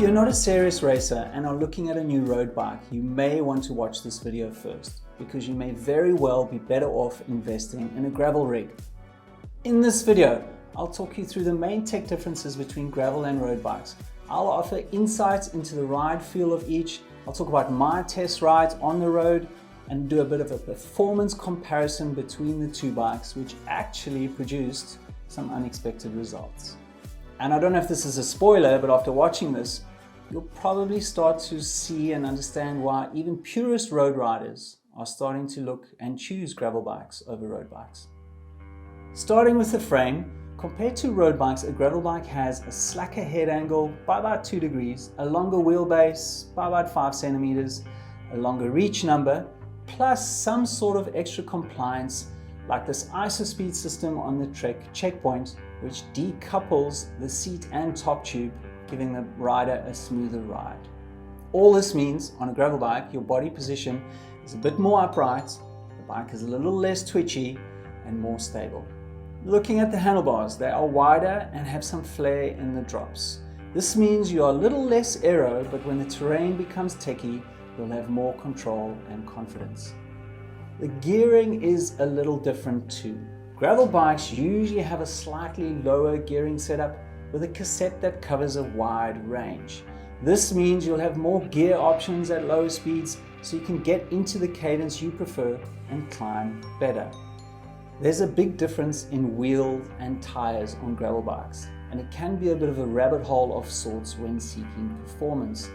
you're not a serious racer and are looking at a new road bike, you may want to watch this video first, because you may very well be better off investing in a gravel rig. In this video, I'll talk you through the main tech differences between gravel and road bikes. I'll offer insights into the ride feel of each. I'll talk about my test rides on the road and do a bit of a performance comparison between the two bikes, which actually produced some unexpected results. And I don't know if this is a spoiler, but after watching this, you'll probably start to see and understand why even purist road riders are starting to look and choose gravel bikes over road bikes. Starting with the frame, compared to road bikes, a gravel bike has a slacker head angle by about 2 degrees, a longer wheelbase by about 5 centimeters, a longer reach number, plus some sort of extra compliance like this ISOSpeed system on the Trek checkpoint, which decouples the seat and top tube, giving the rider a smoother ride. All this means on a gravel bike, your body position is a bit more upright, the bike is a little less twitchy and more stable. Looking at the handlebars, they are wider and have some flair in the drops. This means you are a little less aero, but when the terrain becomes techy, you'll have more control and confidence. The gearing is a little different too. Gravel bikes usually have a slightly lower gearing setup with a cassette that covers a wide range. This means you'll have more gear options at lower speeds, so you can get into the cadence you prefer and climb better. There's a big difference in wheels and tires on gravel bikes, and it can be a bit of a rabbit hole of sorts when seeking performance.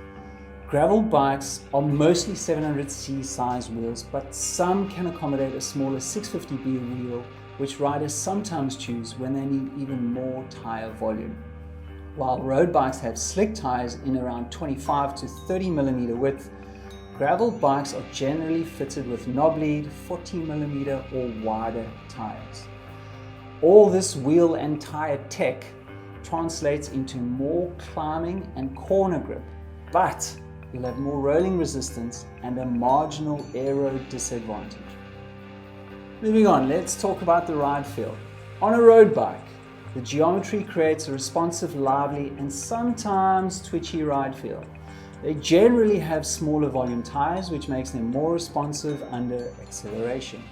Gravel bikes are mostly 700C size wheels, but some can accommodate a smaller 650B wheel, which riders sometimes choose when they need even more tire volume. While road bikes have slick tires in around 25 to 30 millimeter width, gravel bikes are generally fitted with knob lead, 40 millimeter or wider tires. All this wheel and tire tech translates into more climbing and corner grip, but you'll have more rolling resistance and a marginal aero disadvantage. Moving on, let's talk about the ride feel. On a road bike, the geometry creates a responsive, lively, and sometimes twitchy ride feel. They generally have smaller volume tires, which makes them more responsive under acceleration,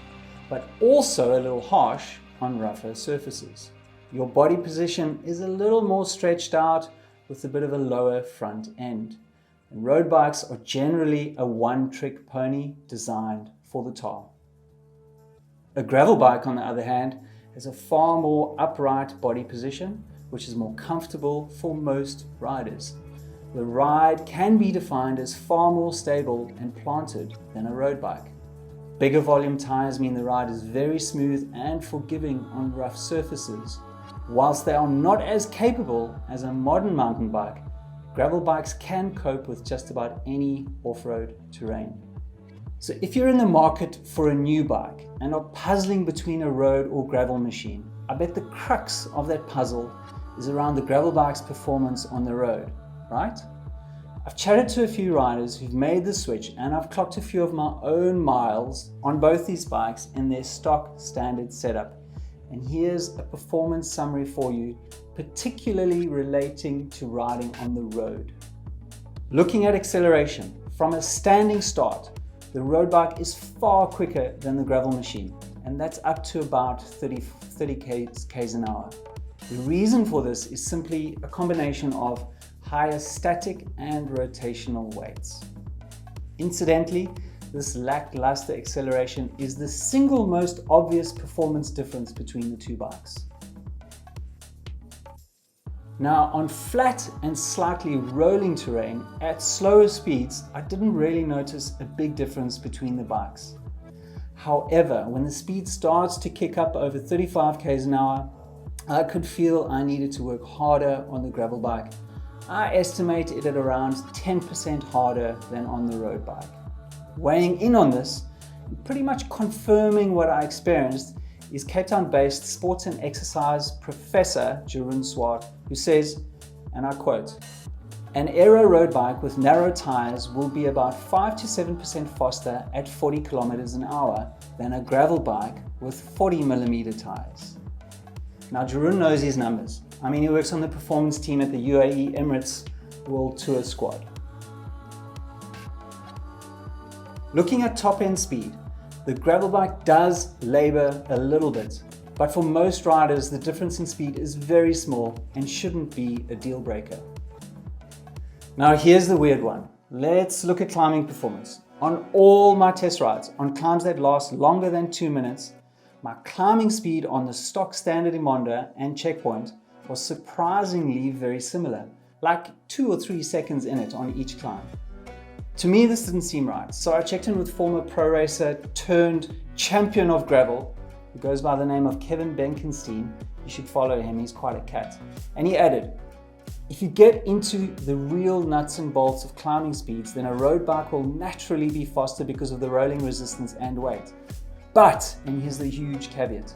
but also a little harsh on rougher surfaces. Your body position is a little more stretched out with a bit of a lower front end. And road bikes are generally a one-trick pony designed for the tar. A gravel bike, on the other hand, has a far more upright body position, which is more comfortable for most riders. The ride can be defined as far more stable and planted than a road bike. Bigger volume tires mean the ride is very smooth and forgiving on rough surfaces. Whilst they are not as capable as a modern mountain bike, gravel bikes can cope with just about any off-road terrain. So if you're in the market for a new bike and are puzzling between a road or gravel machine, I bet the crux of that puzzle is around the gravel bike's performance on the road, right? I've chatted to a few riders who've made the switch, and I've clocked a few of my own miles on both these bikes in their stock standard setup. And here's a performance summary for you, particularly relating to riding on the road. Looking at acceleration, from a standing start, the road bike is far quicker than the gravel machine, and that's up to about 30 k's an hour. The reason for this is simply a combination of higher static and rotational weights. Incidentally, this lackluster acceleration is the single most obvious performance difference between the two bikes. Now, on flat and slightly rolling terrain at slower speeds, I didn't really notice a big difference between the bikes. However, when the speed starts to kick up over 35 k's an hour, I could feel I needed to work harder on the gravel bike. I estimate it at around 10% harder than on the road bike. Weighing in on this, and pretty much confirming what I experienced, is Cape Town-based sports and exercise professor Jeroen Swart, who says, and I quote, "An aero road bike with narrow tires will be about 5 to 7% faster at 40 kilometers an hour than a gravel bike with 40 millimeter tires." Now, Jeroen knows his numbers. I mean, he works on the performance team at the UAE Emirates World Tour squad. Looking at top end speed, the gravel bike does labor a little bit, but for most riders the difference in speed is very small and shouldn't be a deal breaker. Now here's the weird one. Let's look at climbing performance. On all my test rides, on climbs that last longer than 2 minutes, my climbing speed on the stock standard Emonda and Checkpoint was surprisingly very similar, like 2 or 3 seconds in it on each climb. To me this didn't seem right, so I checked in with former pro racer turned champion of gravel, who goes by the name of Kevin Benkenstein. You should follow him, he's quite a cat. And he added, if you get into the real nuts and bolts of climbing speeds, then a road bike will naturally be faster because of the rolling resistance and weight. But, and here's the huge caveat,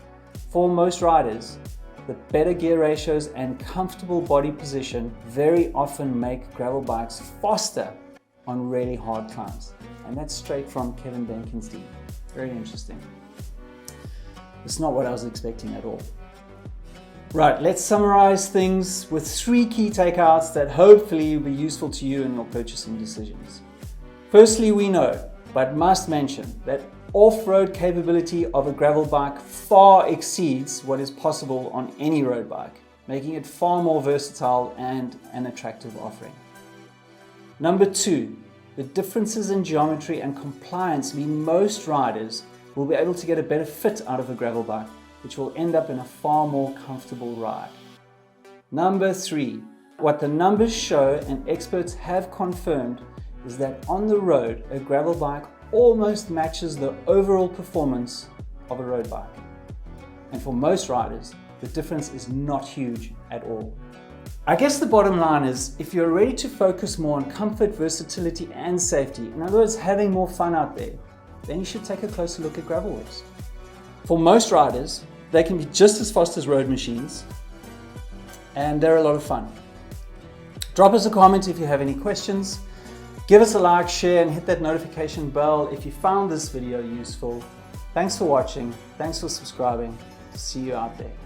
for most riders, the better gear ratios and comfortable body position very often make gravel bikes faster on really hard climbs. And that's straight from Kevin Benkenstein. Very interesting. It's not what I was expecting at all. Right, let's summarize things with 3 key takeouts that hopefully will be useful to you in your purchasing decisions. Firstly, we know, but must mention, that off-road capability of a gravel bike far exceeds what is possible on any road bike, making it far more versatile and an attractive offering. Number 2, the differences in geometry and compliance mean most riders will be able to get a better fit out of a gravel bike, which will end up in a far more comfortable ride. Number 3, what the numbers show and experts have confirmed is that on the road, a gravel bike almost matches the overall performance of a road bike. And for most riders, the difference is not huge at all. I guess the bottom line is, if you're ready to focus more on comfort, versatility and safety, in other words having more fun out there, then you should take a closer look at Gravelworks. For most riders, they can be just as fast as road machines, and they're a lot of fun. Drop us a comment if you have any questions. Give us a like, share and hit that notification bell if you found this video useful. Thanks for watching, thanks for subscribing. See you out there.